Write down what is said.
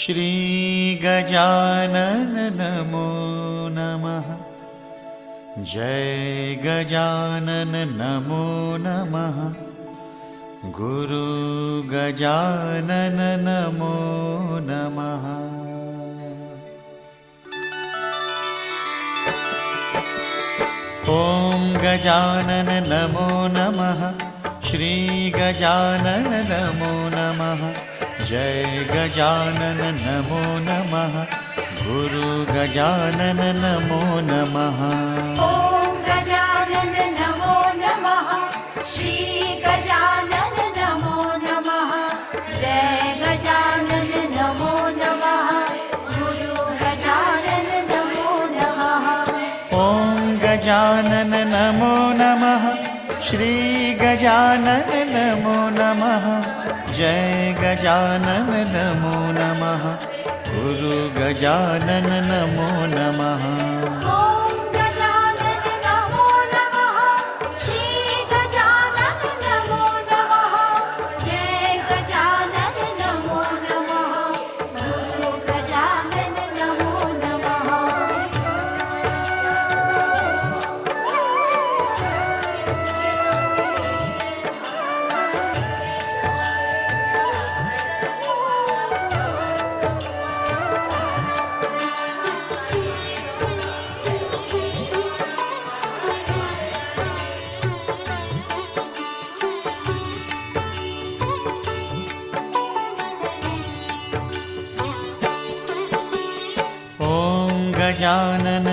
श्री गजानन नमो नमः। जय गजानन नमो नमः। गुरु गजानन नमो नमः। ॐ गजानन नमो नमः। श्री गजानन नमो नमः। जय गजानन नमो नमः। गुरु गजानन नमो नमः। ॐ गजानन नमो नमः। श्री गजानन नमो नमः। जय गजानन नमो नमः। गुरु गजानन नमो नमः। ॐ गजानन नमो नमः। श्री गजानन नमो नमः। जय गजानन नमो नमः। गुरु गजानन नमो नमः। ॐ गजानन नमो नमः। श्री गजानन नमो नमः। जय गजानन नमो नमः। गुरु गजानन नमो नमः। ॐ गजानन